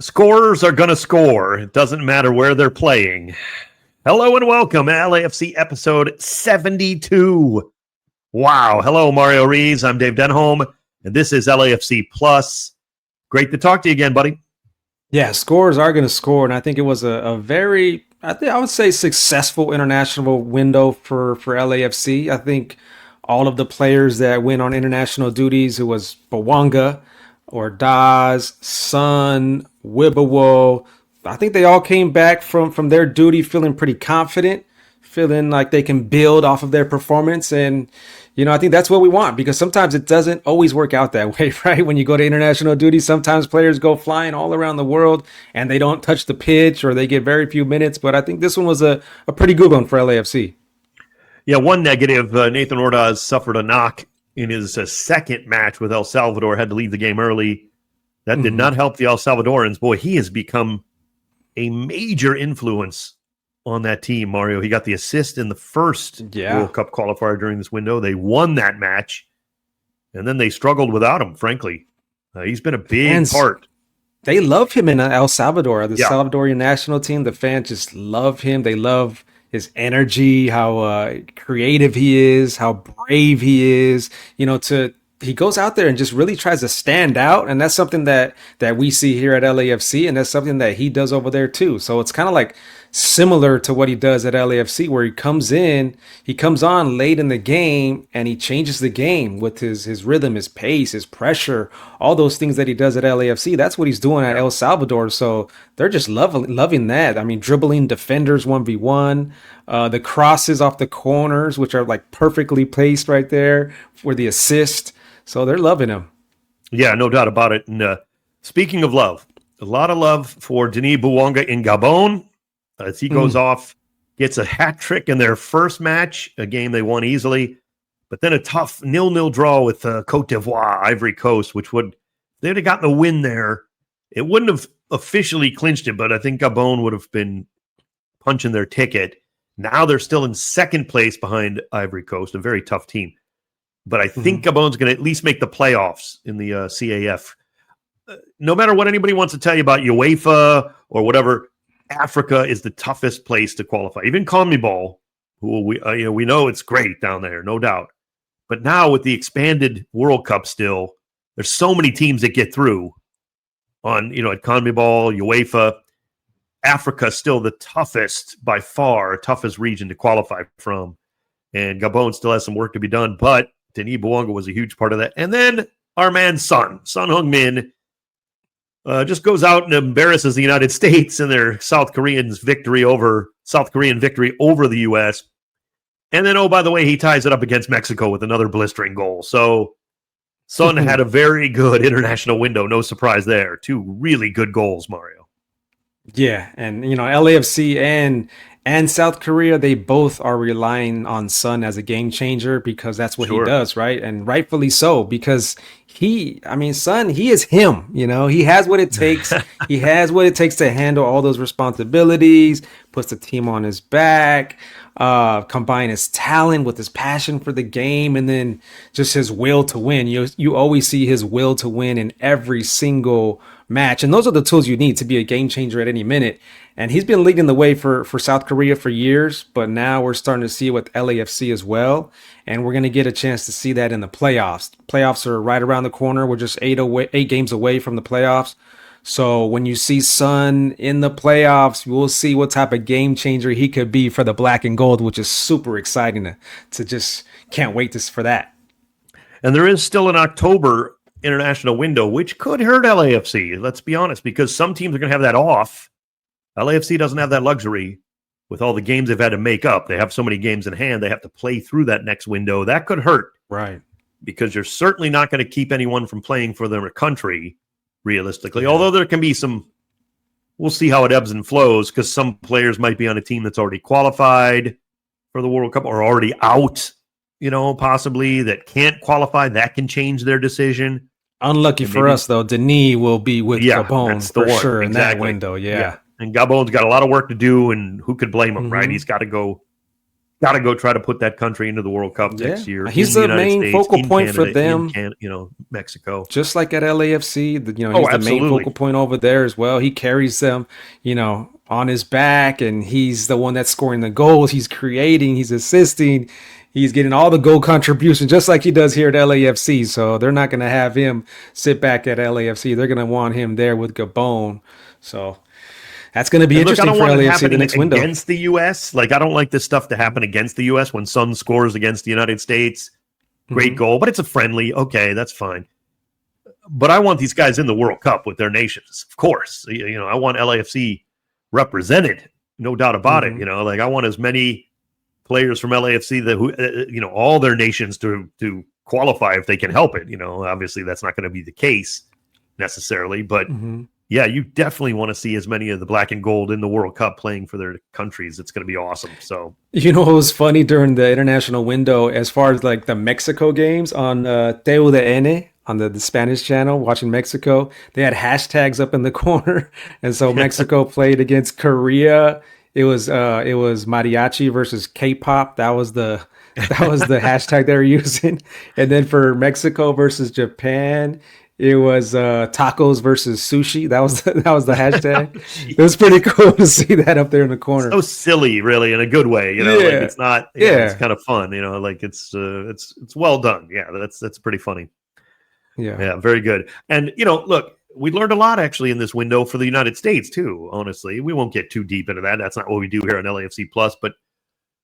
Scorers are going to score. It doesn't matter where they're playing. Hello and welcome to LAFC episode 72. Wow. Hello, Mario Ruiz. I'm Dave Denholm, and this is LAFC Plus. Great to talk to you again, buddy. Yeah, scorers are going to score, and I think it was a very, I would say, successful international window for LAFC. I think all of the players that went on international duties, it was Bawanga, Ordaz, Son, Wibawo. I think they all came back from their duty feeling pretty confident, feeling like they can build off of their performance. And, I think that's what we want, because sometimes it doesn't always work out that way, right? When you go to international duty, sometimes players go flying all around the world and they don't touch the pitch or they get very few minutes. But I think this one was a pretty good one for LAFC. Yeah, one negative, Nathan Ordaz suffered a knock in his second match with El Salvador, had to leave the game early. That did not help the El Salvadorans. Boy, he has become a major influence on that team, Mario. He got the assist in the first World Cup qualifier during this window. They won that match, and then they struggled without him, frankly. He's been a big part. They love him in El Salvador, the Salvadorian national team. The fans just love him. They love his energy, how creative he is, how brave he is. He goes out there and just really tries to stand out, and that's something that we see here at LAFC, and that's something that he does over there too. So it's kind of like similar to what he does at LAFC, where he comes on late in the game, and he changes the game with his rhythm, his pace, his pressure, all those things that he does at LAFC. That's what he's doing at El Salvador. So they're just loving that. I mean, dribbling defenders 1v1, the crosses off the corners, which are like perfectly placed right there for the assist. So they're loving him. Yeah, no doubt about it. And speaking of love, a lot of love for Denis Bouanga in Gabon as he goes off, gets a hat trick in their first match, a game they won easily, but then a tough 0-0 draw with Cote d'Ivoire, Ivory Coast, which they'd have gotten a win there. It wouldn't have officially clinched it, but I think Gabon would have been punching their ticket. Now they're still in second place behind Ivory Coast, a very tough team. But I think Gabon's going to at least make the playoffs in the CAF. No matter what anybody wants to tell you about UEFA or whatever, Africa is the toughest place to qualify. Even CONMEBOL, who we know it's great down there, no doubt. But now with the expanded World Cup still, there's so many teams that get through on, at CONMEBOL, UEFA. Africa still the toughest, by far, toughest region to qualify from. And Gabon still has some work to be done, but Denis Bouanga was a huge part of that. And then our man Son Hueng-min, just goes out and embarrasses the United States in their South Korean victory over the U.S. And then, oh, by the way, he ties it up against Mexico with another blistering goal. So Son had a very good international window. No surprise there. Two really good goals, Mario. Yeah, and LAFC and South Korea, they both are relying on Son as a game changer, because that's what he does, right? And rightfully so, because Son, he is him. He has what it takes. He has what it takes to handle all those responsibilities, puts the team on his back, combine his talent with his passion for the game, and then just his will to win. You always see his will to win in every single match, and those are the tools you need to be a game changer at any minute. And he's been leading the way for South Korea for years, but now we're starting to see it with LAFC as well, and we're going to get a chance to see that in the playoffs. Playoffs are right around the corner. We're just 8 games away from the playoffs. So when you see Son in the playoffs, we'll see what type of game changer he could be for the black and gold, which is super exciting to just can't wait for that. And there is still an October international window, which could hurt LAFC, let's be honest, because some teams are going to have that off. LAFC doesn't have that luxury with all the games they've had to make up. They have so many games in hand, they have to play through that next window. That could hurt. Right. Because you're certainly not going to keep anyone from playing for their country, realistically. Yeah. Although there can be we'll see how it ebbs and flows, because some players might be on a team that's already qualified for the World Cup or already out, possibly, that can't qualify. That can change their decision. Unlucky for us, though. Denis will be with Gabon for sure in that window. Yeah. And Gabon's got a lot of work to do, and who could blame him, right? He's got to go got to go try to put that country into the World Cup next year. He's the main focal point for them. Mexico. Just like at LAFC, he's absolutely. the main focal point over there as well. He carries them, on his back, and he's the one that's scoring the goals. He's creating, he's assisting, he's getting all the goal contributions, just like he does here at LAFC. So they're not going to have him sit back at LAFC. They're going to want him there with Gabon. So that's going to be interesting for LAFC the next window. Against the U.S., I don't like this stuff to happen against the U.S. when Son scores against the United States. Great goal, but it's a friendly. Okay, that's fine. But I want these guys in the World Cup with their nations, of course. I want LAFC represented, no doubt about it. I want as many players from LAFC that all their nations to qualify if they can help it. Obviously that's not going to be the case necessarily, but yeah, you definitely want to see as many of the black and gold in the World Cup playing for their countries. It's going to be awesome. So it was funny during the international window as far as the Mexico games on TUDN. On the Spanish channel, watching Mexico, they had hashtags up in the corner, and so Mexico played against Korea. It was mariachi versus K-pop. That was the hashtag they were using. And then for Mexico versus Japan, it was tacos versus sushi. That was the hashtag. It was pretty cool to see that up there in the corner. So silly, really, in a good way. It's not. It's kind of fun. It's well done. Yeah, that's pretty funny. Yeah, very good. And, look, we learned a lot actually in this window for the United States too, honestly. We won't get too deep into that. That's not what we do here on LAFC Plus, but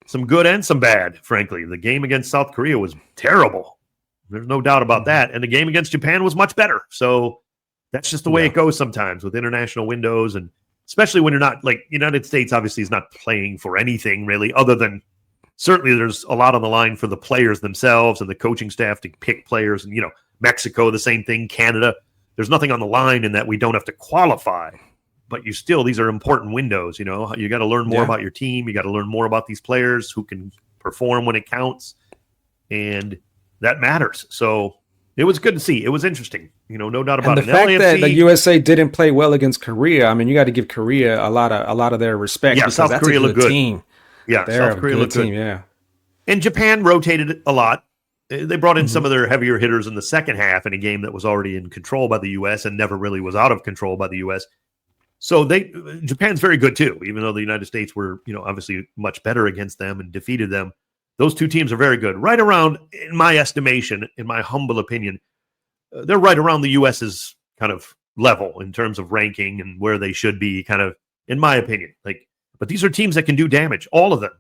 some good and some bad, frankly. The game against South Korea was terrible. There's no doubt about that. And the game against Japan was much better. So that's just the way it goes sometimes with international windows, and especially when you're not, United States obviously is not playing for anything really other than certainly there's a lot on the line for the players themselves and the coaching staff to pick players, and, Mexico, the same thing, Canada. There's nothing on the line in that we don't have to qualify, but these are important windows. You got to learn more about your team. You got to learn more about these players who can perform when it counts, and that matters. So it was good to see. It was interesting. No doubt about it. The fact that the USA didn't play well against Korea, you got to give Korea a lot of their respect. Yeah, South Korea looked good. Team. Yeah, South Korea looked good. Yeah, and Japan rotated a lot. They brought in some of their heavier hitters in the second half in a game that was already in control by the U.S. and never really was out of control by the U.S. So Japan's very good too, even though the United States were, obviously much better against them and defeated them. Those two teams are very good. Right around, in my estimation, in my humble opinion, they're right around the U.S.'s kind of level in terms of ranking and where they should be, kind of, in my opinion. But these are teams that can do damage, all of them.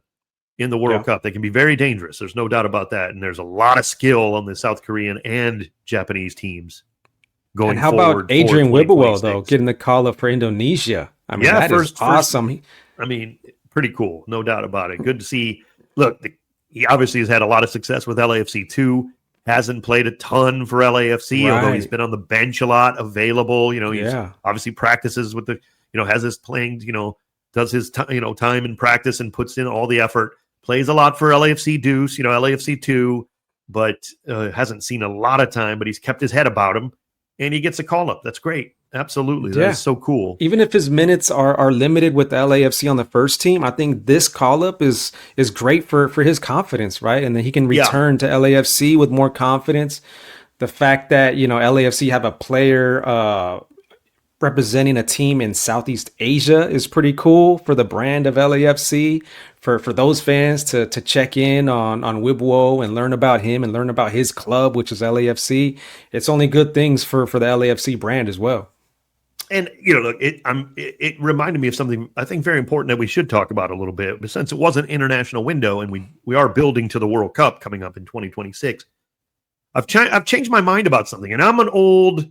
In the World Cup. They can be very dangerous. There's no doubt about that. And there's a lot of skill on the South Korean and Japanese teams going forward. And how about Adrian Wibawel, though, getting the call up for Indonesia? That is awesome. Pretty cool. No doubt about it. Good to see. Look, he obviously has had a lot of success with LAFC too. Hasn't played a ton for LAFC, although he's been on the bench a lot, available. He's obviously practices with has his playing, does his time in practice and puts in all the effort. Plays a lot for LAFC Deuce, LAFC 2, but hasn't seen a lot of time, but he's kept his head about him, and he gets a call-up. That's great. Absolutely. That is so cool. Even if his minutes are limited with the LAFC on the first team, I think this call-up is great for his confidence, right? And then he can return to LAFC with more confidence. The fact that, LAFC have a player representing a team in Southeast Asia is pretty cool for the brand of LAFC. For those fans to check in on Wibwo and learn about him and learn about his club, which is LAFC, it's only good things for the LAFC brand as well. And look, it reminded me of something I think very important that we should talk about a little bit. But since it was an international window and we are building to the World Cup coming up in 2026, I've changed my mind about something, and I'm an old,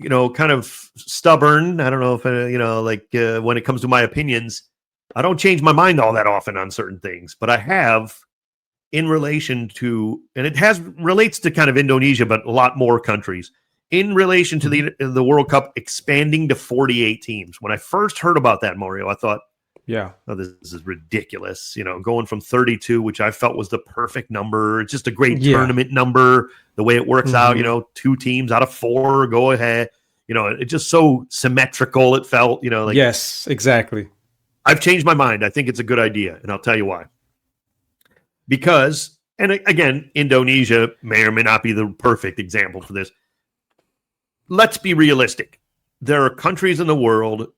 kind of stubborn. I don't know if when it comes to my opinions. I don't change my mind all that often on certain things, but I have in relation to, and it relates to kind of Indonesia, but a lot more countries, in relation to the World Cup expanding to 48 teams. When I first heard about that, Mario, I thought, this is ridiculous. Going from 32, which I felt was the perfect number. It's just a great tournament number, the way it works out, 2 teams out of 4 go ahead. It's just so symmetrical. It felt, yes, exactly. I've changed my mind. I think it's a good idea, and I'll tell you why. because, and again, Indonesia may or may not be the perfect example for this. Let's be realistic. There are countries in the world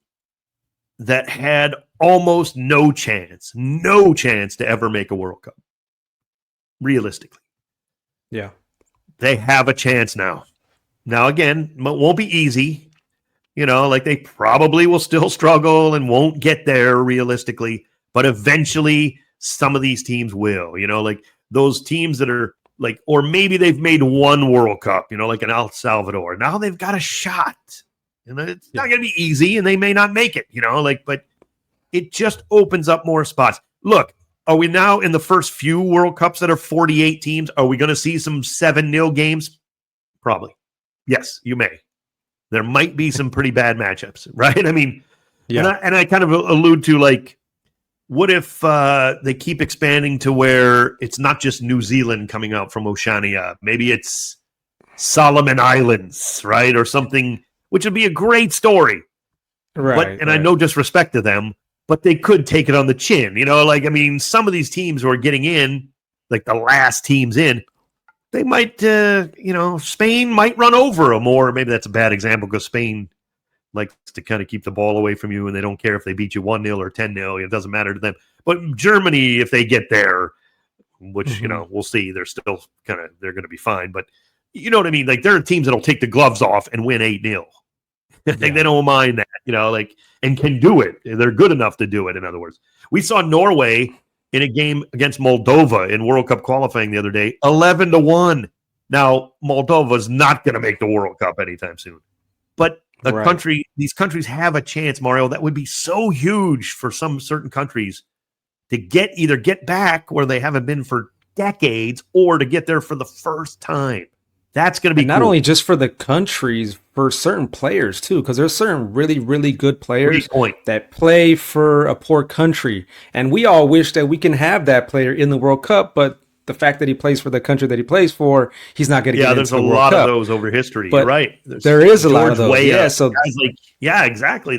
that had almost no chance to ever make a World Cup. Realistically. Yeah. They have a chance now. Now, again, it won't be easy. Like they probably will still struggle and won't get there realistically, but eventually some of these teams will, like those teams that are like, or maybe they've made one World Cup, like in El Salvador. Now they've got a shot. It's not going to be easy and they may not make it, but it just opens up more spots. Look, are we now in the first few World Cups that are 48 teams? Are we going to see some 7-0 games? Probably. Yes, you may. There might be some pretty bad matchups, right? I mean, and I kind of allude to, like, what if they keep expanding to where it's not just New Zealand coming out from Oceania? Maybe it's Solomon Islands, right? Or something, which would be a great story. Right. I no disrespect to them, but they could take it on the chin. Like, I mean, some of these teams who are getting in, like the last teams in, they might, Spain might run over them, or maybe that's a bad example because Spain likes to kind of keep the ball away from you and they don't care if they beat you 1-0 or 10-0. It doesn't matter to them. But Germany, if they get there, which, we'll see, they're still they're going to be fine. But you know what I mean? Like there are teams that'll take the gloves off and win 8-0. They don't mind that, and can do it. They're good enough to do it, in other words. We saw Norway in a game against Moldova in World Cup qualifying the other day, 11-1. Now, Moldova's not going to make the World Cup anytime soon. But these countries have a chance, Mario. That would be so huge for some certain countries to either get back where they haven't been for decades or to get there for the first time. That's going to be not only just for the countries, for certain players too, because there's certain really, really good players that play for a poor country. And we all wish that we can have that player in the World Cup, but the fact that he plays for the country that he plays for, he's not going to get into the World Cup. Yeah, there's a lot of those over history. But you're right. There is a lot of those. Yeah, so guys exactly.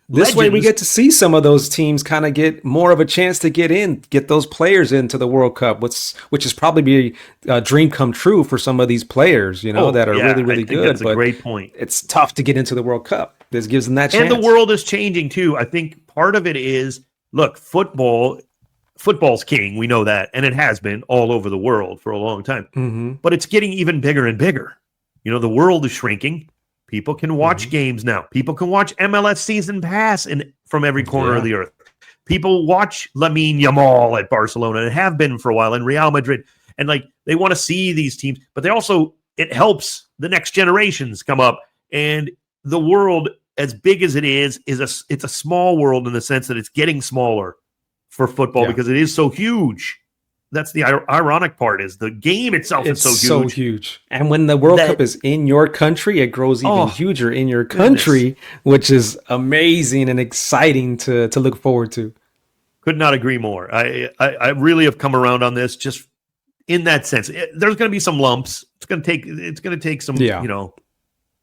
This way we get to see some of those teams kind of get more of a chance to get those players into the World Cup, which is probably a dream come true for some of these players, that are really, really good. That's a great point. It's tough to get into the World Cup. This gives them that chance. And the world is changing too. I think part of it is, look, football's king. We know that. And it has been all over the world for a long time. Mm-hmm. But it's getting even bigger and bigger. The world is shrinking. People can watch games now. People can watch MLS Season Pass from every corner of the earth. People watch Lamine Yamal at Barcelona and have been for a while, and Real Madrid. And they want to see these teams, but it helps the next generations come up. And the world, as big as it is it's a small world in the sense that it's getting smaller for football because it is so huge. That's the ironic part, is the game itself is so huge. And when the World Cup is in your country, it grows even huger in your country, which is amazing and exciting to look forward to. Could not agree more. I really have come around on this just in that sense. There's going to be some lumps. It's going to take some,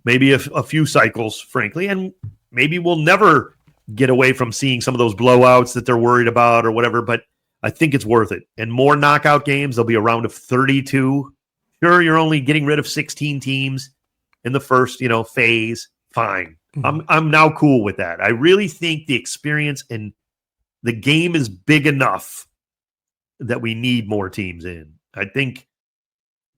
maybe a few cycles, frankly, and maybe we'll never get away from seeing some of those blowouts that they're worried about or whatever, but I think it's worth it. And more knockout games. There'll be a round of 32. Sure, you're only getting rid of 16 teams in the first, phase. Fine. I'm now cool with that. I really think the experience and the game is big enough that we need more teams in. I think,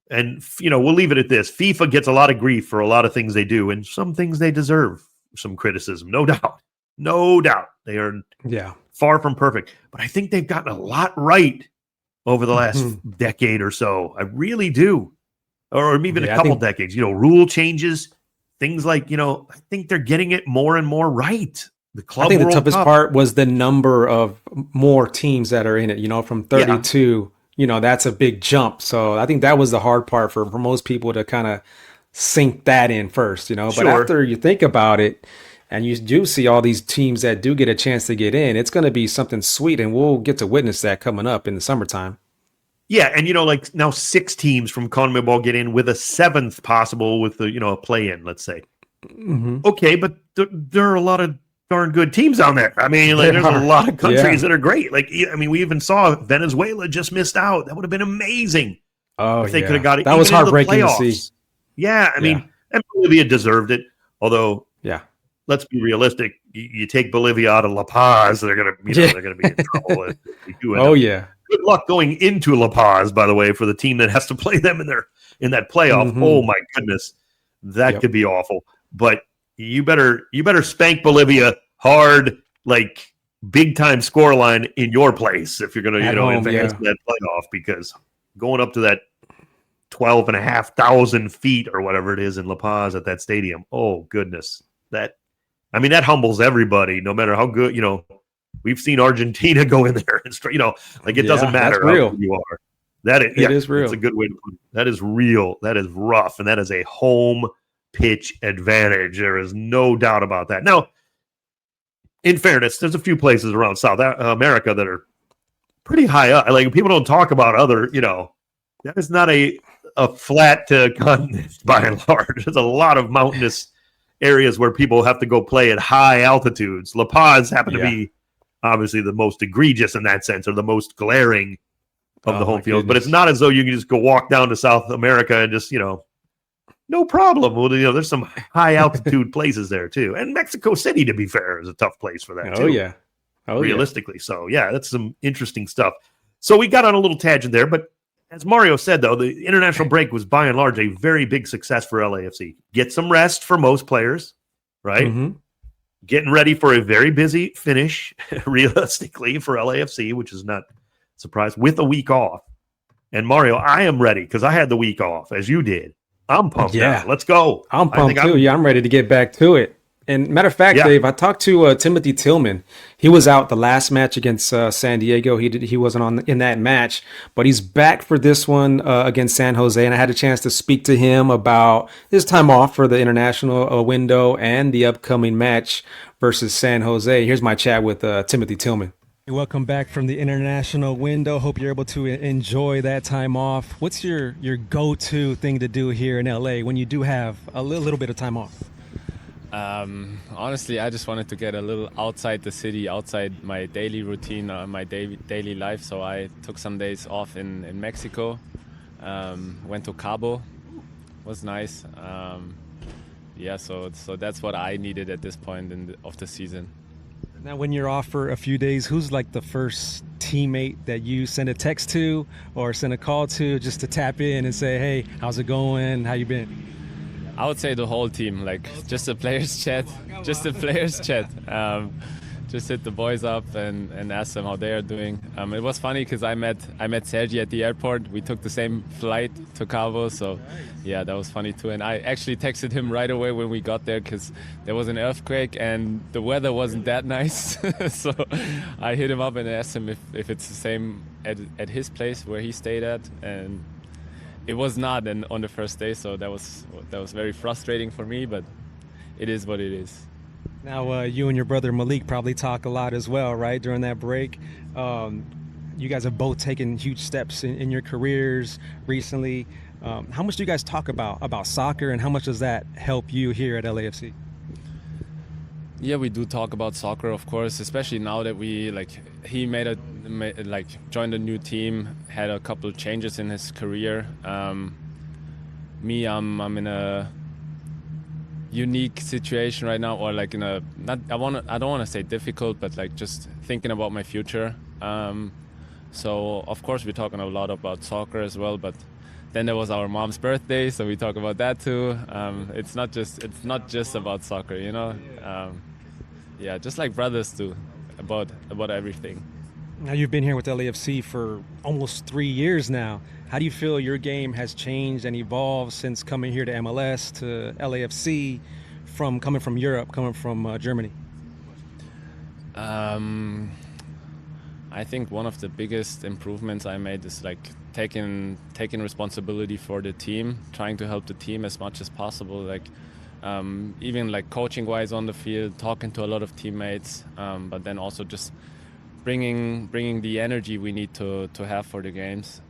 and we'll leave it at this. FIFA gets a lot of grief for a lot of things they do, and some things they deserve some criticism, no doubt. No doubt. They are far from perfect, but I think they've gotten a lot right over the last decade or so. I really do. Or even a couple decades, rule changes, things like, I think they're getting it more and more right. The club I think World the toughest Cup. part was the number of more teams that are in it, from 32, that's a big jump. So I think that was the hard part for most people to kind of sink that in first, but after you think about it, and you do see all these teams that do get a chance to get in, it's going to be something sweet, and we'll get to witness that coming up in the summertime. Yeah, and now 6 teams from CONMEBOL get in with a 7th possible with the a play-in, let's say. Mm-hmm. Okay, but there are a lot of darn good teams down there. I mean, like, there's a lot of countries that are great. Like, I mean, we even saw Venezuela just missed out. That would have been amazing if they could have got it. That was heartbreaking to see. Yeah, I mean, and Bolivia deserved it. Although, let's be realistic. You take Bolivia out of La Paz, they're gonna, they're gonna be in trouble. If they do Good luck going into La Paz, by the way, for the team that has to play them in that playoff. Mm-hmm. Oh my goodness, that could be awful. But you better spank Bolivia hard, like big time scoreline in your place if you're going to advance to that playoff, because going up to that 12,500 feet or whatever it is in La Paz at that stadium. Oh goodness, that humbles everybody. No matter how good, we've seen Argentina go in there and like it doesn't matter how good you are. It is real. It's a good way to put it. That is real. That is rough, and that is a home pitch advantage. There is no doubt about that. Now, in fairness, there's a few places around South America that are pretty high up. Like, people don't talk about other, that is not a flat continent by and large. There's a lot of mountainous areas where people have to go play at high altitudes. La Paz happened to be obviously the most egregious in that sense, or the most glaring of the home fields. But it's not as though you can just go walk down to South America and just, no problem. Well, there's some high altitude places there too, and Mexico City, to be fair, is a tough place for that too. Realistically, so that's some interesting stuff. So we got on a little tangent there, but as Mario said, though, the international break was by and large a very big success for LAFC. Get some rest for most players, right? Mm-hmm. Getting ready for a very busy finish, realistically, for LAFC, which is not a surprise, with a week off. And Mario, I am ready because I had the week off, as you did. I'm pumped now. Let's go. I'm pumped too. I'm ready to get back to it. And matter of fact, Dave, I talked to Timothy Tillman. He was out the last match against San Diego. He wasn't in that match, but he's back for this one against San Jose. And I had a chance to speak to him about his time off for the international window and the upcoming match versus San Jose. Here's my chat with Timothy Tillman. Welcome back from the international window. Hope you're able to enjoy that time off. What's your go-to thing to do here in LA when you do have a little bit of time off? Honestly, I just wanted to get a little outside the city, outside my daily routine, my daily life. So I took some days off in Mexico, went to Cabo, was nice. So that's what I needed at this point of the season. Now, when you're off for a few days, who's like the first teammate that you send a text to or send a call to just to tap in and say, hey, how's it going? How you been? I would say the whole team, like just the players chat, just hit the boys up and ask them how they are doing. It was funny because I met Sergi at the airport. We took the same flight to Cabo, so that was funny too. And I actually texted him right away when we got there because there was an earthquake and the weather wasn't that nice. So I hit him up and asked him if it's the same at his place where he stayed at, and it was not on the first day, so that was very frustrating for me, but it is what it is. Now, you and your brother Malik probably talk a lot as well, right, during that break. You guys have both taken huge steps in your careers recently. How much do you guys talk about soccer, and how much does that help you here at LAFC? Yeah, we do talk about soccer, of course, especially now that he joined a new team, had a couple of changes in his career. I'm in a unique situation right now, or like in a I don't want to say difficult, but like just thinking about my future. So of course we're talking a lot about soccer as well, but then there was our mom's birthday, so we talk about that too. It's not just about soccer, just like brothers do, about everything. Now, you've been here with LAFC for almost 3 years now. How do you feel your game has changed and evolved since coming here to MLS to LAFC, coming from Europe, coming from Germany? I think one of the biggest improvements I made is like taking responsibility for the team, trying to help the team as much as possible. Like even like coaching wise on the field, talking to a lot of teammates, but then also just bringing the energy we need to have for the games.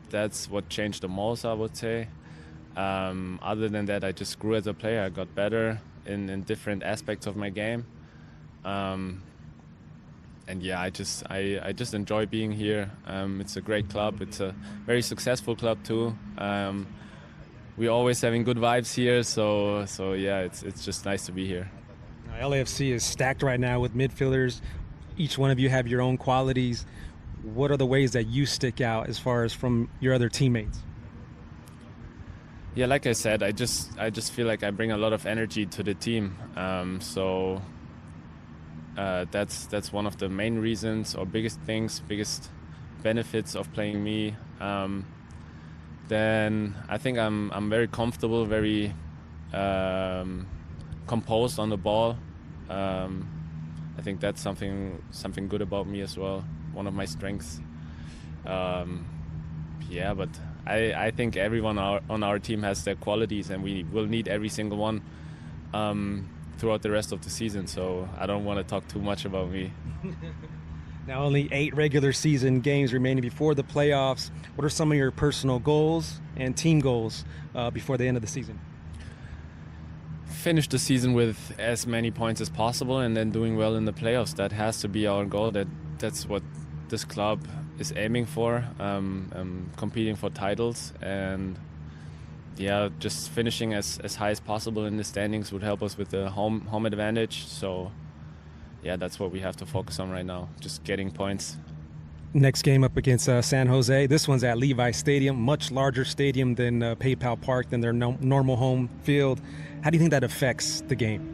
That's what changed the most, I would say. Other than that, I just grew as a player. I got better in different aspects of my game. And yeah, I just enjoy being here. It's a great club. It's a very successful club too. We're always having good vibes here. So yeah, it's just nice to be here. Now, LAFC is stacked right now with midfielders. Each one of you have your own qualities. What are the ways that you stick out as far as from your other teammates? Yeah, like I said, I just feel like I bring a lot of energy to the team. That's one of the main reasons or biggest benefits of playing me. Then I think I'm very comfortable, very composed on the ball. I think that's something good about me as well. One of my strengths. Yeah, but I think everyone on our team has their qualities, and we will need every single one throughout the rest of the season. So I don't want to talk too much about me. Now, only 8 regular season games remaining before the playoffs. What are some of your personal goals and team goals before the end of the season? Finish the season with as many points as possible, and then doing well in the playoffs. That has to be our goal. That's what this club is aiming for, competing for titles, and yeah, just finishing as high as possible in the standings would help us with the home advantage. So yeah, that's what we have to focus on right now, just getting points. Next game up against San Jose. This one's at Levi Stadium, much larger stadium than PayPal Park, than their normal home field. How do you think that affects the game?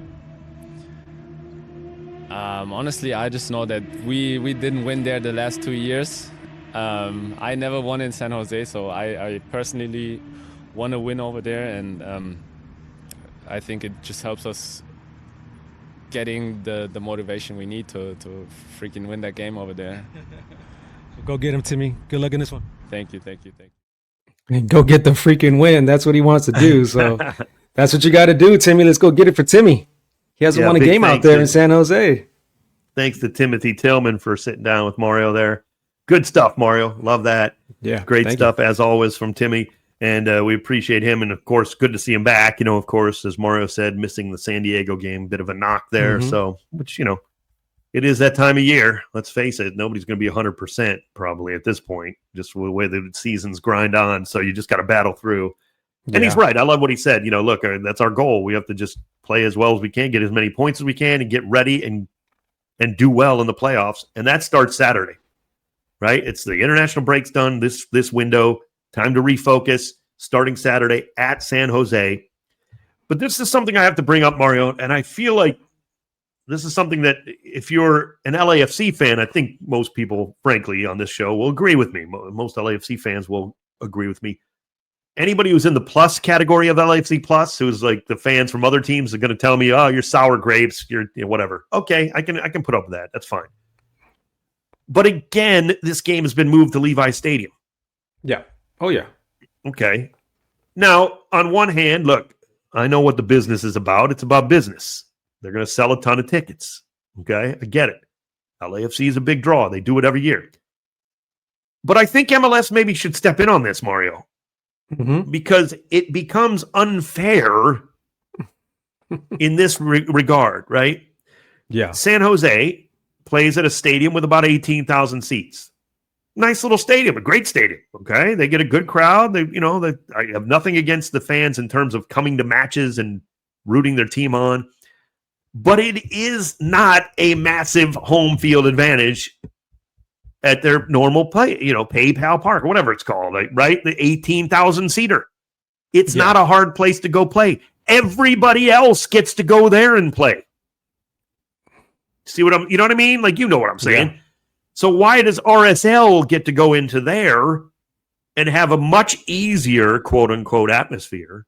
Honestly, I just know that we didn't win there the last 2 years. I never won in San Jose, so I personally want to win over there, and I think it just helps us getting the motivation we need to freaking win that game over there. Go get him, Timmy. Good luck in this one. Thank you. And go get the freaking win. That's what he wants to do. So that's what you got to do, Timmy. Let's go get it for Timmy. He hasn't won a game out there in San Jose. Thanks to Timothy Tillman for sitting down with Mario there. Good stuff, Mario. Love that. Yeah. Great stuff, as always, from Timmy. And we appreciate him. And, of course, good to see him back. Of course, as Mario said, missing the San Diego game, bit of a knock there. Mm-hmm. So, which, it is that time of year. Let's face it. Nobody's going to be 100% probably at this point, just the way the seasons grind on. So you just got to battle through. And he's right. I love what he said. Look, that's our goal. We have to just play as well as we can, get as many points as we can, and get ready and do well in the playoffs. And that starts Saturday, right? It's the international break's done this window. Time to refocus, starting Saturday at San Jose. But this is something I have to bring up, Mario, and I feel like this is something that if you're an LAFC fan, I think most people, frankly, on this show will agree with me. Most LAFC fans will agree with me. Anybody who's in the plus category of LAFC plus, who's like the fans from other teams, are going to tell me, "Oh, you're sour grapes, you're whatever." Okay, I can put up with that. That's fine. But again, this game has been moved to Levi Stadium. Yeah. Oh, yeah. Okay. Now, on one hand, look, I know what the business is about. It's about business. They're going to sell a ton of tickets. Okay? I get it. LAFC is a big draw. They do it every year. But I think MLS maybe should step in on this, Mario, because it becomes unfair in this regard, right? Yeah. San San Jose plays at a stadium with about 18,000 seats. Nice little stadium, a great stadium. Okay, they get a good crowd. I have nothing against the fans in terms of coming to matches and rooting their team on, but it is not a massive home field advantage at their normal play. PayPal Park or whatever it's called, right? The 18,000 seater. It's not a hard place to go play. Everybody else gets to go there and play. See what you know what I mean? Like, what I'm saying. Yeah. So why does RSL get to go into there and have a much easier, quote unquote, atmosphere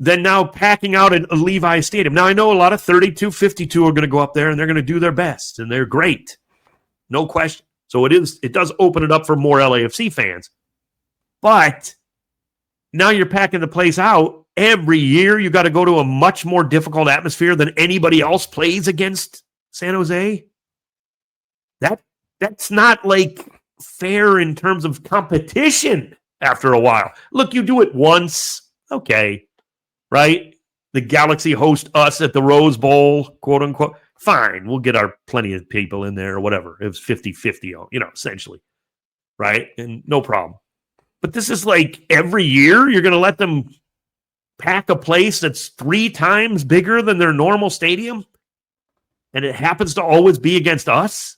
than now packing out a Levi Stadium? Now, I know a lot of 32, 52 are going to go up there and they're going to do their best and they're great. No question. So it does open it up for more LAFC fans. But now you're packing the place out. Every year you got to go to a much more difficult atmosphere than anybody else plays against San Jose. That's not like fair in terms of competition after a while. Look, you do it once, okay, right? The Galaxy host us at the Rose Bowl, quote unquote. fine. We'll get our plenty of people in there or whatever. It was 50-50, essentially. Right? And no problem. But this is like every year you're going to let them pack a place that's 3 times bigger than their normal stadium? And it happens to always be against us?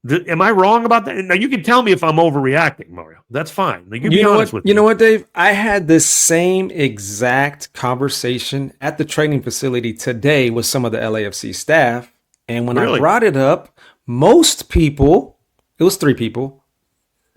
Am I wrong about that? Now, you can tell me if I'm overreacting, Mario. That's fine. You can be honest with me. You know what, Dave? I had this same exact conversation at the training facility today with some of the LAFC staff. And when I brought it up, most people, it was 3 people,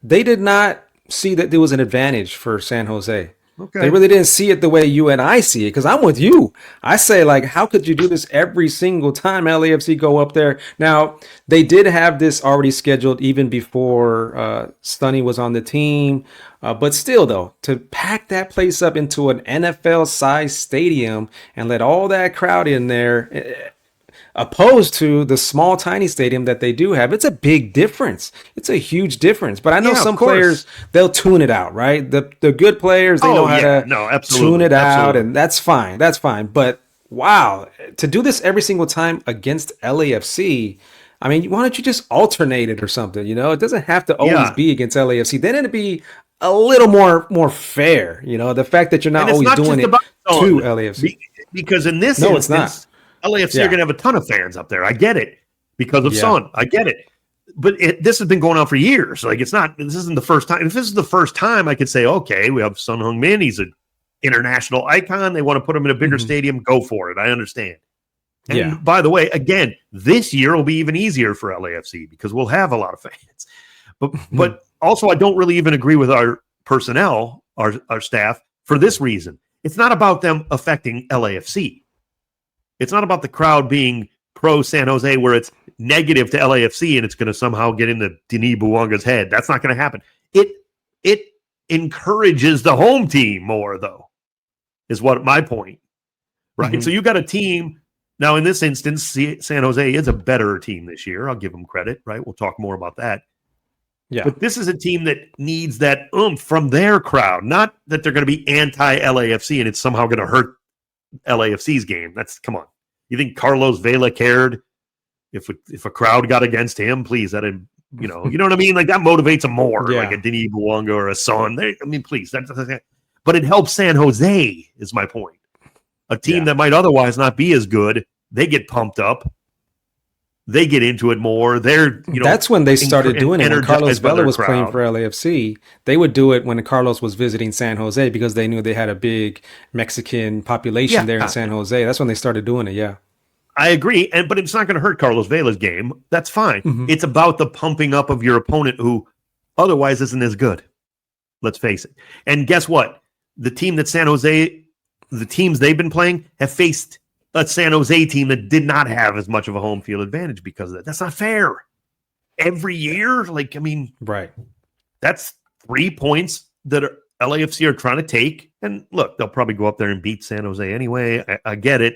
they did not see that there was an advantage for San Jose. Okay. They really didn't see it the way you and I see it, because I'm with you. I say, like, how could you do this every single time LAFC go up there? Now, they did have this already scheduled even before Stunny was on the team. But still, though, to pack that place up into an NFL-sized stadium and let all that crowd in there, opposed to the small, tiny stadium that they do have, it's a big difference. It's a huge difference. But I know some players, they'll tune it out, right? The good players, they know how to tune it out, and that's fine. That's fine. But wow, to do this every single time against LAFC, I mean, why don't you just alternate it or something? It doesn't have to always be against LAFC. Then it'd be a little more fair. The fact that you're not always doing it to LAFC. Because in this instance, it's not. LAFC are going to have a ton of fans up there. I get it because of Son. I get it. But this has been going on for years. Like, this isn't the first time. If this is the first time, I could say, okay, we have Son Heung-min. He's an international icon. They want to put him in a bigger stadium. Go for it. I understand. And by the way, again, this year will be even easier for LAFC because we'll have a lot of fans. But also, I don't really even agree with our personnel, our staff, for this reason. It's not about them affecting LAFC. It's not about the crowd being pro San Jose where it's negative to LAFC and it's going to somehow get into Denis Bouanga's head. That's not going to happen. It encourages the home team more, though, is what my point. Right? So you got a team. Now, in this instance, San Jose is a better team this year. I'll give them credit, right? We'll talk more about that. Yeah. But this is a team that needs that oomph from their crowd, not that they're going to be anti-LAFC and it's somehow going to hurt LAFC's game. Come on. You think Carlos Vela cared if a crowd got against him? Please, you know what I mean? Like, that motivates him more, like a Denis Bouanga or a Son. Please. But it helps San Jose, is my point. A team that might otherwise not be as good, they get pumped up. They get into it more. That's when they started doing it. When Carlos Vela was playing for LAFC, they would do it when Carlos was visiting San Jose because they knew they had a big Mexican population there in San Jose. That's when they started doing it. Yeah, I agree. But it's not going to hurt Carlos Vela's game. That's fine. It's about the pumping up of your opponent who otherwise isn't as good. Let's face it. And guess what? The teams they've been playing have faced a San Jose team that did not have as much of a home field advantage because of that. That's not fair. Every year, right. That's 3 points that LAFC are trying to take. And look, they'll probably go up there and beat San Jose anyway. I get it.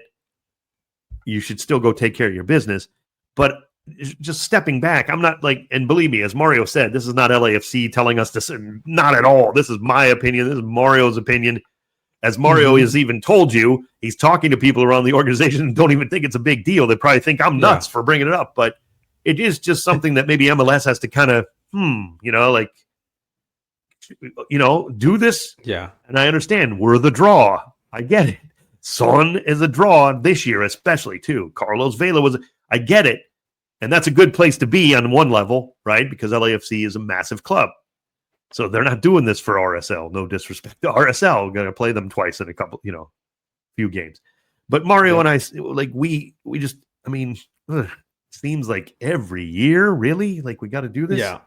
You should still go take care of your business. But just stepping back, I'm not and believe me, as Mario said, this is not LAFC telling us this. Not at all. This is my opinion. This is Mario's opinion. As Mario has even told you, he's talking to people around the organization and don't even think it's a big deal. They probably think I'm nuts for bringing it up, but it is just something that maybe MLS has to kind of, do this. Yeah. And I understand we're the draw. I get it. Son is a draw this year, especially too. Carlos Vela I get it. And that's a good place to be on one level, right? Because LAFC is a massive club. So they're not doing this for RSL. No disrespect to RSL. We're going to play them twice in a couple, few games. But Mario and I, we just, seems like every year, really? Like, we got to do this? Yeah.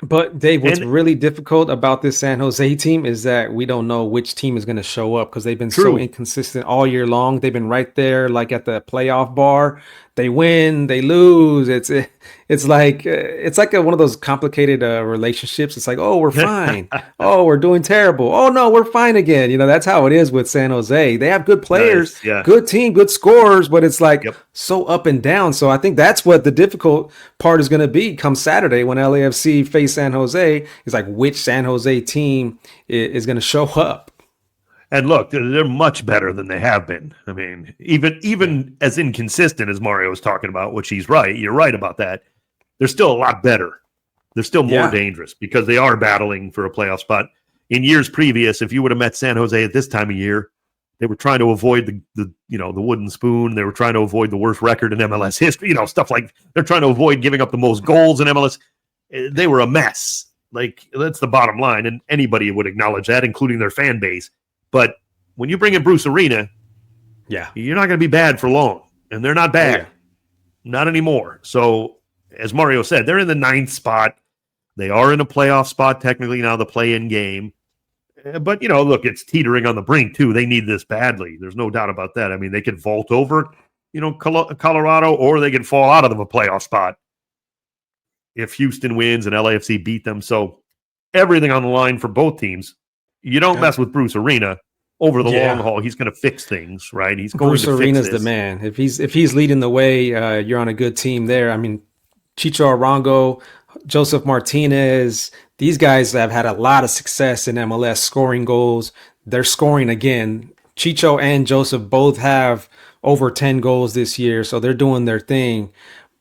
But Dave, what's really difficult about this San Jose team is that we don't know which team is going to show up because they've been so inconsistent all year long. They've been right there, like at the playoff bar. They win, they lose. It's like one of those complicated relationships. It's like, oh, we're fine. Oh, we're doing terrible. Oh no, we're fine again. That's how it is with San Jose. They have good players, good team, good scorers, but it's like so up and down. So I think that's what the difficult part is going to be come Saturday when LAFC face San Jose. Is like which San Jose team is going to show up. And look, they're much better than they have been. I mean, even as inconsistent as Mario was talking about, which he's right. You're right about that. They're still a lot better. They're still more dangerous because they are battling for a playoff spot. In years previous, if you would have met San Jose at this time of year, they were trying to avoid the wooden spoon. They were trying to avoid the worst record in MLS history. Stuff like they're trying to avoid giving up the most goals in MLS. They were a mess. Like, that's the bottom line, and anybody would acknowledge that, including their fan base. But when you bring in Bruce Arena, you're not going to be bad for long. And they're not bad. Not anymore. So, as Mario said, they're in the 9th spot. They are in a playoff spot, technically, now, the play-in game. But, look, it's teetering on the brink, too. They need this badly. There's no doubt about that. I mean, they could vault over, Colorado, or they could fall out of a playoff spot if Houston wins and LAFC beat them. So, everything on the line for both teams. You don't mess with Bruce Arena over the long haul. He's going to fix things, right? He's going Bruce to Arena's fix this. The man. If he's leading the way, you're on a good team there. I mean, Chicho Arango, Joseph Martinez, these guys have had a lot of success in MLS scoring goals. They're scoring again. Chicho and Joseph both have over 10 goals this year, so they're doing their thing.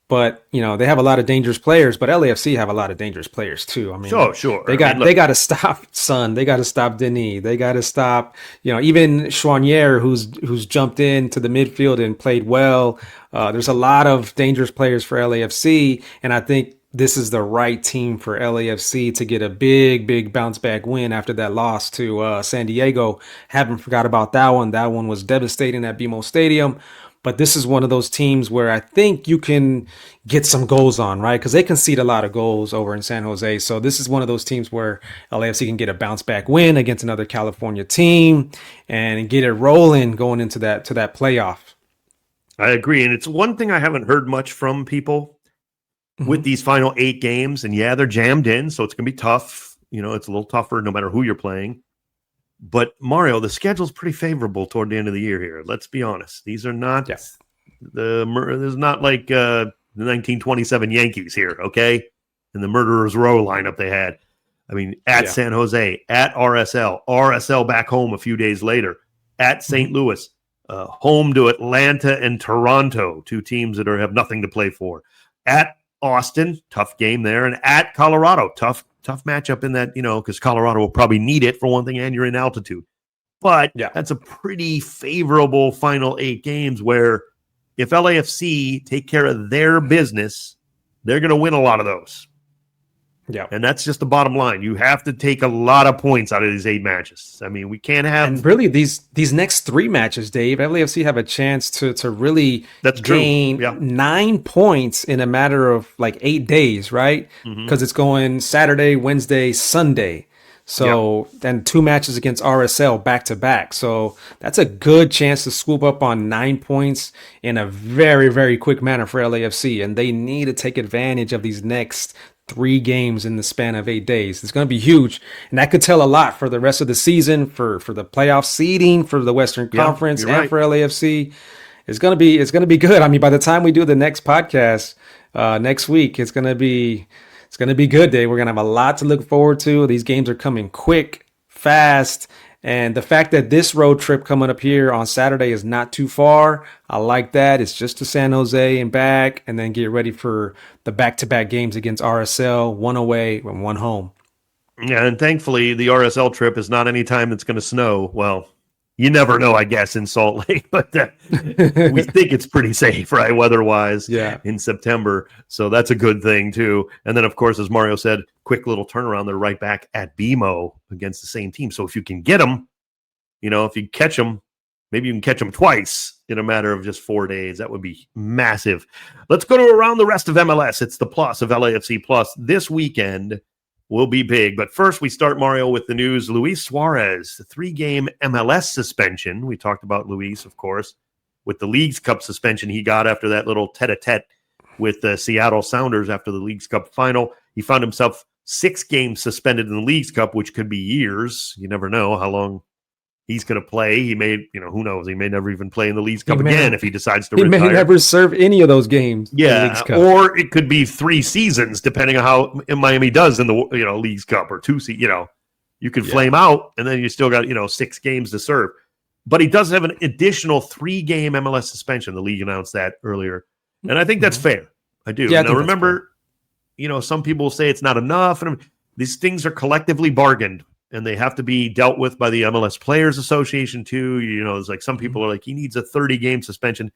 But, they have a lot of dangerous players, but LAFC have a lot of dangerous players too. I mean, sure. They got to stop Son. They got to stop Denis. They got to stop, even Chouanier, who's jumped into the midfield and played well. There's a lot of dangerous players for LAFC, and I think this is the right team for LAFC to get a big bounce back win after that loss to San Diego. Haven't forgot about that one. That one was devastating at BMO Stadium. But this is one of those teams where I think you can get some goals on, right? Because they concede a lot of goals over in San Jose. So this is one of those teams where LAFC can get a bounce back win against another California team and get it rolling going into that playoff. I agree. And it's one thing I haven't heard much from people with these final 8 games. And they're jammed in, so it's going to be tough. It's a little tougher no matter who you're playing. But Mario, the schedule's pretty favorable toward the end of the year here. Let's be honest; these are not there's not like the 1927 Yankees here, okay? And the Murderers Row lineup they had. I mean, at San Jose, at RSL back home a few days later, at St. Louis, home to Atlanta and Toronto, 2 teams that have nothing to play for. At Austin, tough game there, and at Colorado, tough matchup in that, because Colorado will probably need it for one thing, and you're in altitude. But that's a pretty favorable final 8 games where if LAFC take care of their business, they're going to win a lot of those. Yeah. And that's just the bottom line. You have to take a lot of points out of these 8 matches. I mean, we can't have... And really, these next 3 matches, Dave, LAFC have a chance to really gain 9 points in a matter of like 8 days, right? Because it's going Saturday, Wednesday, Sunday. So, and 2 matches against RSL back-to-back. So that's a good chance to swoop up on 9 points in a very, very quick manner for LAFC. And they need to take advantage of these next 3 games in the span of 8 days. It's going to be huge, and that could tell a lot for the rest of the season, for the playoff seeding, for the Western Conference, and for LAFC. It's going to be good. I mean, by the time we do the next podcast next week, it's going to be good, Dave. We're going to have a lot to look forward to. These games are coming quick, fast. And the fact that this road trip coming up here on Saturday is not too far, I like that. It's just to San Jose and back, and then get ready for the back-to-back games against RSL, 1 away and 1 home. Yeah, and thankfully the RSL trip is not any time it's going to snow. Well, you never know, I guess, in Salt Lake, but we think it's pretty safe, right, weather-wise, in September. So that's a good thing, too. And then, of course, as Mario said, quick little turnaround. They're right back at BMO against the same team. So if you can get them, if you catch them, maybe you can catch them twice in a matter of just 4 days. That would be massive. Let's go to around the rest of MLS. It's the plus of LAFC Plus. This weekend will be big. But first, we start, Mario, with the news. Luis Suarez, the 3-game MLS suspension. We talked about Luis, of course, with the Leagues Cup suspension he got after that little tete-a-tete with the Seattle Sounders after the Leagues Cup final. He found himself 6 games suspended in the Leagues Cup, which could be years. You never know how long he's going to play. He may, who knows? He may never even play in the Leagues Cup again if he decides to retire. He may never serve any of those games. Yeah, or it could be 3 seasons, depending on how Miami does in the Leagues Cup, or 2 seasons. You could flame out, and then you still got 6 games to serve. But he does have an additional 3-game MLS suspension. The league announced that earlier, and I think that's fair. I do. Yeah, now remember, some people say it's not enough, and these things are collectively bargained, and they have to be dealt with by the MLS Players Association too. It's like some people are like, he needs a 30-game suspension.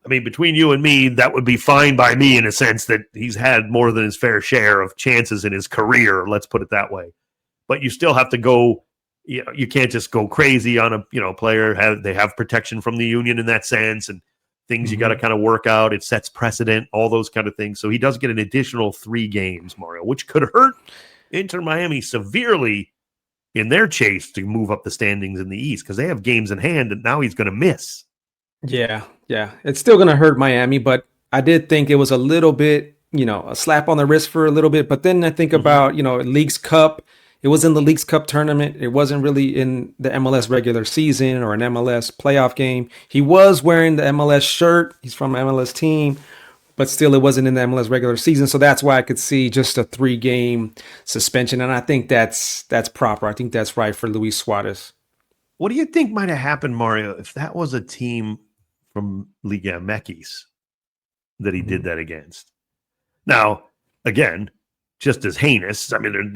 I mean, between you and me, that would be fine by me in a sense that he's had more than his fair share of chances in his career. Let's put it that way. But you still have to go. You can't just go crazy on a player. They have protection from the union in that sense, and things you got to kind of work out. It sets precedent, all those kind of things. So he does get an additional 3 games, Mario, which could hurt Inter Miami severely in their chase to move up the standings in the East, because they have games in hand that now he's going to miss. Yeah. It's still going to hurt Miami, but I did think it was a little bit, a slap on the wrist for a little bit. But then I think about, Leagues Cup. It was in the Leagues Cup tournament. It wasn't really in the MLS regular season or an MLS playoff game. He was wearing the MLS shirt. He's from an MLS team, but still it wasn't in the MLS regular season. So that's why I could see just a 3-game suspension. And I think that's proper. I think that's right for Luis Suarez. What do you think might have happened, Mario, if that was a team from Liga MX that he did that against? Now, again, just as heinous. I mean,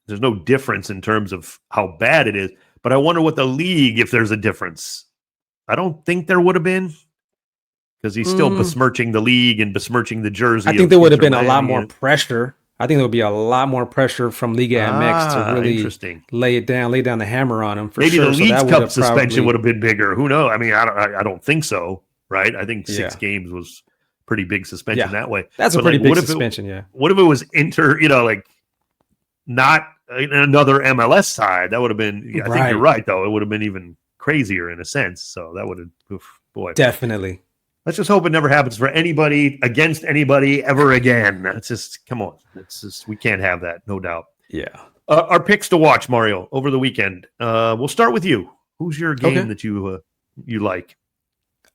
there's no difference in terms of how bad it is, but I wonder what the league, if there's a difference. I don't think there would have been, because he's still besmirching the league and besmirching the jersey. I think there would have been a lot more pressure. I think there would be a lot more pressure from Liga MX to really lay down the hammer on him. For Maybe sure. the Leagues Cup suspension would have been bigger. Who knows? I mean, I don't think so, right? I think 6 games was pretty big suspension that way. That's a pretty big suspension, What if it was not another MLS side? That would have been, I think you're right, though. It would have been even crazier in a sense. So that would have, boy. Definitely. Let's just hope it never happens for anybody against anybody ever again. It's just, come on. We can't have that, no doubt. Yeah. Our picks to watch, Mario, over the weekend. We'll start with you. Who's your game that you like?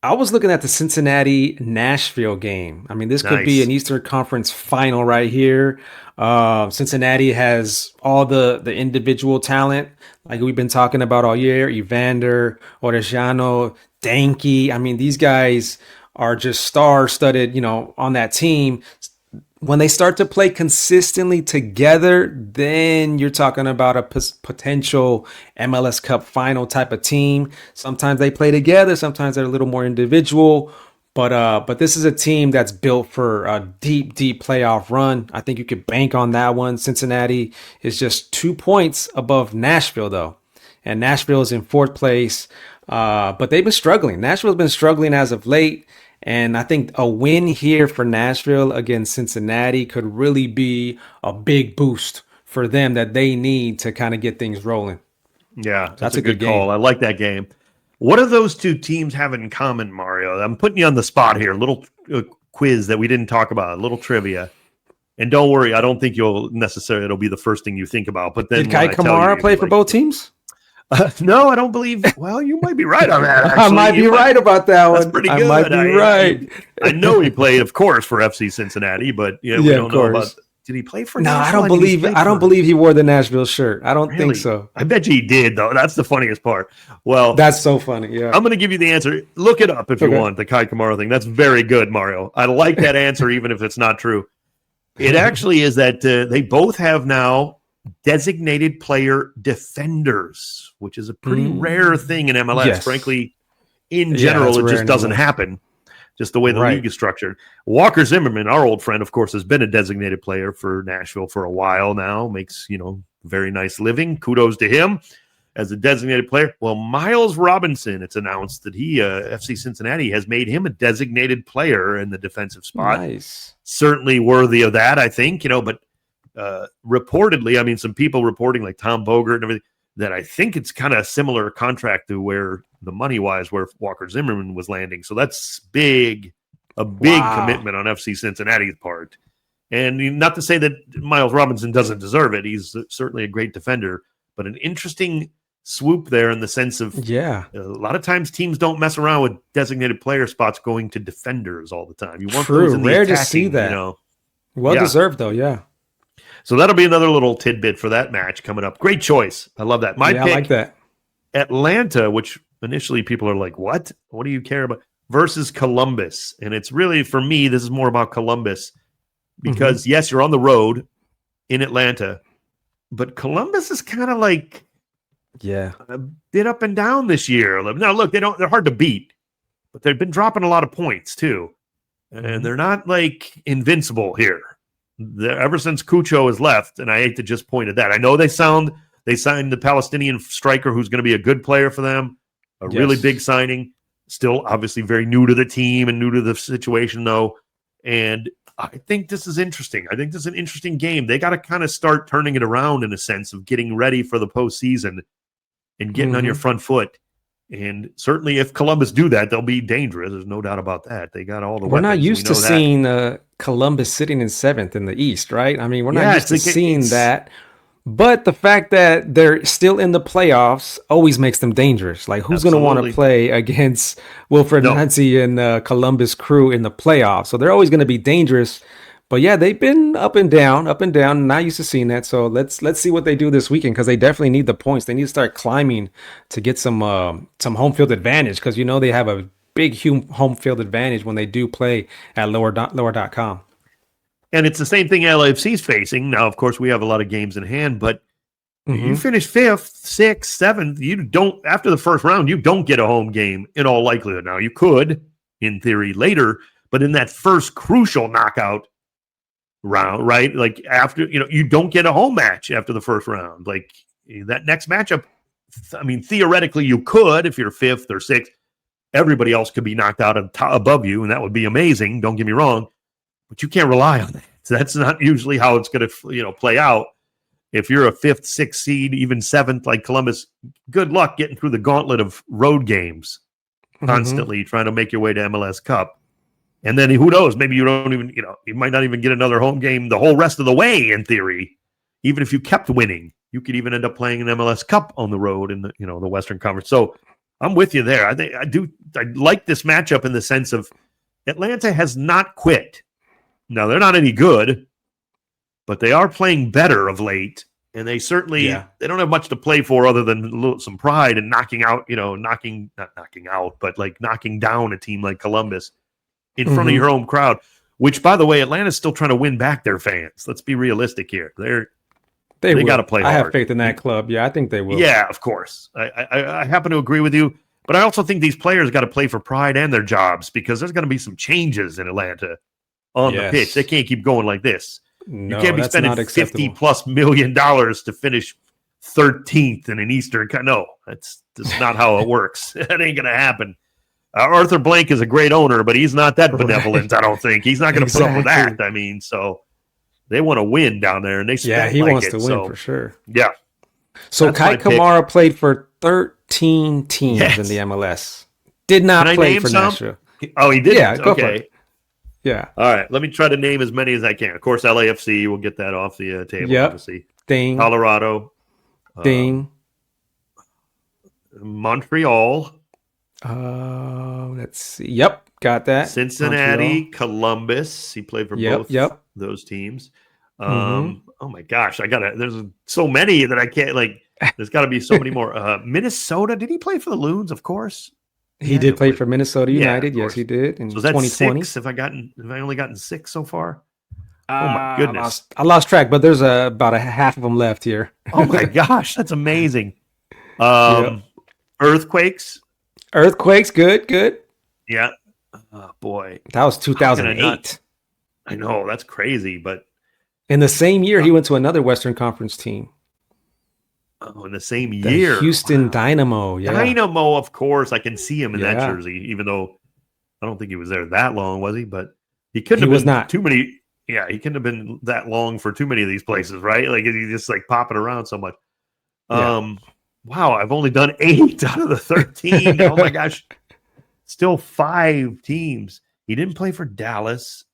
I was looking at the Cincinnati-Nashville game. I mean, this could be an Eastern Conference final right here. Cincinnati has all the individual talent, like we've been talking about all year. Evander, Orellano, Danke. I mean, these guys are just star-studded, on that team. When they start to play consistently together, then you're talking about a potential MLS Cup final type of team. Sometimes they play together. Sometimes they're a little more individual. But this is a team that's built for a deep playoff run. I think you could bank on that one. Cincinnati is just 2 points above Nashville, though. And Nashville is in 4th place. But they've been struggling. Nashville's been struggling as of late. And I think a win here for Nashville against Cincinnati could really be a big boost for them that they need to kind of get things rolling. Yeah, that's a good call. I like that game. What do those 2 teams have in common, Mario? I'm putting you on the spot here. A little quiz that we didn't talk about, a little trivia. And don't worry, I don't think it'll be the first thing you think about. But then did Kai Kamara play for both teams? No, I don't believe. Well, you might be right on that. Actually. I might be right about that one. That's pretty good. I might be right. I know he played, of course, for FC Cincinnati, but we don't know about. Did he play for? No, I don't believe he wore the Nashville shirt. I don't think so. I bet you he did, though. That's the funniest part. Well, that's so funny. Yeah, I'm going to give you the answer. Look it up if you want, the Kai Kamara thing. That's very good, Mario. I like that answer, even if it's not true. It actually is that they both have now designated player defenders, which is a pretty rare thing in MLS. Yes. Frankly, in general, it just doesn't happen, just the way the league is structured. Walker Zimmerman, our old friend, of course, has been a designated player for Nashville for a while now, makes, very nice living. Kudos to him as a designated player. Well, Miles Robinson, it's announced that FC Cincinnati has made him a designated player in the defensive spot. Nice. Certainly worthy of that, I think, but reportedly, I mean, some people reporting like Tom Bogert and everything, that I think it's kind of a similar contract to where the money-wise where Walker Zimmerman was landing. So that's a big commitment on FC Cincinnati's part. And not to say that Miles Robinson doesn't deserve it. He's certainly a great defender, but an interesting swoop there in the sense of a lot of times teams don't mess around with designated player spots going to defenders all the time. You want those in the rare attacking, to see that. Well deserved, though, yeah. So that'll be another little tidbit for that match coming up. Great choice. I love that. My pick, I like that. Atlanta, which initially people are like, what? What do you care about? Versus Columbus. And it's really, for me, this is more about Columbus because, yes, you're on the road in Atlanta, but Columbus is kind of like a bit up and down this year. Now, look, they're hard to beat, but they've been dropping a lot of points too. And they're not like invincible here. Ever since Cucho has left, and I hate to just point at that. I know they signed the Palestinian striker who's going to be a good player for them, a really big signing. Still, obviously, very new to the team and new to the situation, though. And I think this is interesting. I think this is an interesting game. They got to kind of start turning it around in a sense of getting ready for the postseason and getting on your front foot. And certainly if Columbus do that, they'll be dangerous. There's no doubt about that. They got all the We're weapons. not used to seeing Columbus sitting in 7th in the East, right? I mean, we're not used to seeing that. But the fact that they're still in the playoffs always makes them dangerous. Like, who's going to want to play against Wilfred Nancy and Columbus Crew in the playoffs? So they're always going to be dangerous. But yeah, they've been up and down. Not used to seeing that. So let's see what they do this weekend because they definitely need the points. They need to start climbing to get some home field advantage because they have a big home field advantage when they do play at lower.com. And it's the same thing LAFC's facing. Now, of course, we have a lot of games in hand, but you finish 5th, 6th, 7th. You don't, after the first round, you don't get a home game in all likelihood. Now, you could, in theory, later, but in that first crucial knockout round, right? Like after, you don't get a home match after the first round. Like that next matchup, I mean, theoretically, you could if you're 5th or 6th. Everybody else could be knocked out above you, and that would be amazing. Don't get me wrong. But you can't rely on that. So that's not usually how it's going to, play out. If you're a 5th, 6th seed, even 7th, like Columbus, good luck getting through the gauntlet of road games constantly trying to make your way to MLS Cup. And then who knows? Maybe you don't even, you might not even get another home game the whole rest of the way. In theory, even if you kept winning, you could even end up playing an MLS Cup on the road in the, the Western Conference. So I'm with you there. I like this matchup in the sense of Atlanta has not quit. Now, they're not any good, but they are playing better of late, and they certainly they don't have much to play for other than some pride and knocking out, not knocking out, but like knocking down a team like Columbus in front of your home crowd, which, by the way, Atlanta's still trying to win back their fans. Let's be realistic here. They got to play hard. I have faith in that club. Yeah, I think they will. Yeah, of course. I happen to agree with you, but I also think these players got to play for pride and their jobs because there's going to be some changes in Atlanta. On the pitch. They can't keep going like this. No, you can't be spending $50+ million to finish 13th in an Eastern. No, that's not how it works. That ain't going to happen. Arthur Blank is a great owner, but he's not that benevolent, I don't think. He's not going to put up with that. I mean, so they want to win down there, and he wants to win for sure. Yeah. So Kai Kamara played for 13 teams in the MLS. Did not play for Nashville. Oh, he did? Yeah, go for it. Yeah. All right. Let me try to name as many as I can. Of course, LAFC. We'll get that off the table. Obviously. Ding. Colorado. Ding. Montreal. Let's see. Yep. Got that. Cincinnati. Montreal. Columbus. He played for both those teams. Oh my gosh. There's so many that I can't there's got to be so many more. Minnesota. Did he play for the Loons? Of course. He did play for Minnesota United. Yes, he did. In 2020. 6? Have I only gotten 6 so far? Oh my goodness. I lost track, but there's about a half of them left here. Oh my gosh, that's amazing. Earthquakes. Good. Yeah. Oh boy. That was 2008. I know, that's crazy, but in the same year he went to another Western Conference team. Oh, in the same year. Houston Dynamo. Yeah. Dynamo, of course. I can see him in that jersey, even though I don't think he was there that long, was he? But he couldn't have been too many. Yeah, he couldn't have been that long for too many of these places, right? Like he's just popping around so much. Wow, I've only done 8 out of the 13. Oh my gosh. Still 5 teams. He didn't play for Dallas.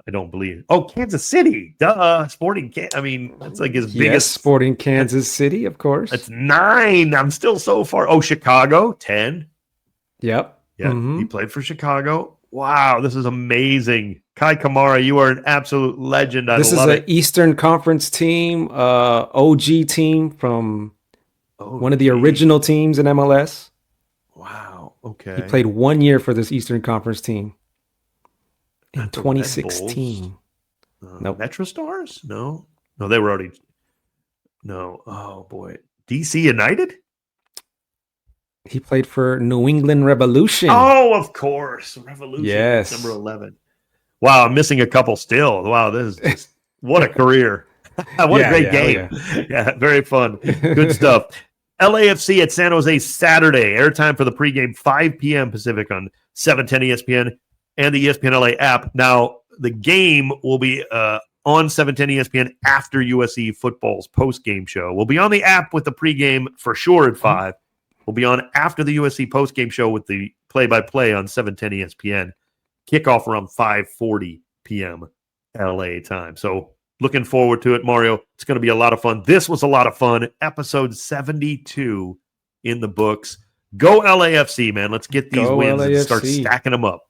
I don't believe it. Oh, Kansas City. Duh. Sporting. I mean, that's like his biggest. Sporting Kansas City, of course. That's 9. I'm still so far. Oh, Chicago. 10. Yep. Yeah. He played for Chicago. Wow. This is amazing. Kai Kamara, you are an absolute legend. I This is love an it. Eastern Conference team, OG team from one of the original teams in MLS. Wow. Okay. He played 1 year for this Eastern Conference team in Not the Red 2016. Nope. Metro Stars? No, they were already. No. Oh boy. DC United? He played for New England Revolution. Oh, of course. Revolution. Yes. Number 11. Wow, I'm missing a couple still. Wow, this is just what a career. What a great game. Yeah, very fun. Good stuff. LAFC at San Jose Saturday. Airtime for the pregame, 5 p.m. Pacific on 710 ESPN and the ESPN LA app. Now, the game will be on 710 ESPN after USC football's post-game show. We'll be on the app with the pregame for sure at 5. We'll be on after the USC post-game show with the play-by-play on 710 ESPN. Kickoff around 5:40 p.m. LA time. So looking forward to it, Mario. It's going to be a lot of fun. This was a lot of fun. Episode 72 in the books. Go LAFC, man. Let's get these wins and start stacking them up.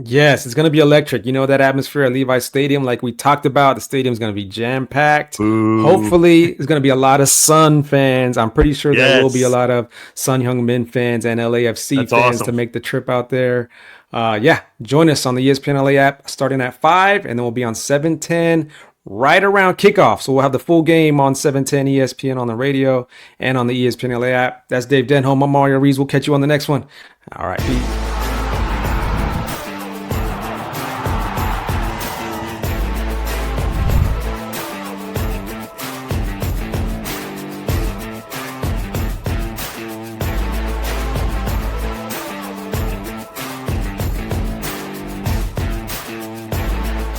Yes, it's going to be electric. You know, that atmosphere at Levi Stadium, like we talked about, the stadium's going to be jam-packed. Ooh. Hopefully, there's going to be a lot of Sun fans. I'm pretty sure there will be a lot of Sun Hueng-min fans and LAFC fans to make the trip out there. Join us on the ESPN LA app starting at 5, and then we'll be on 710 right around kickoff. So we'll have the full game on 710 ESPN on the radio and on the ESPN LA app. That's Dave Denholm. I'm Mario Ruiz. We'll catch you on the next one. All right. Peace.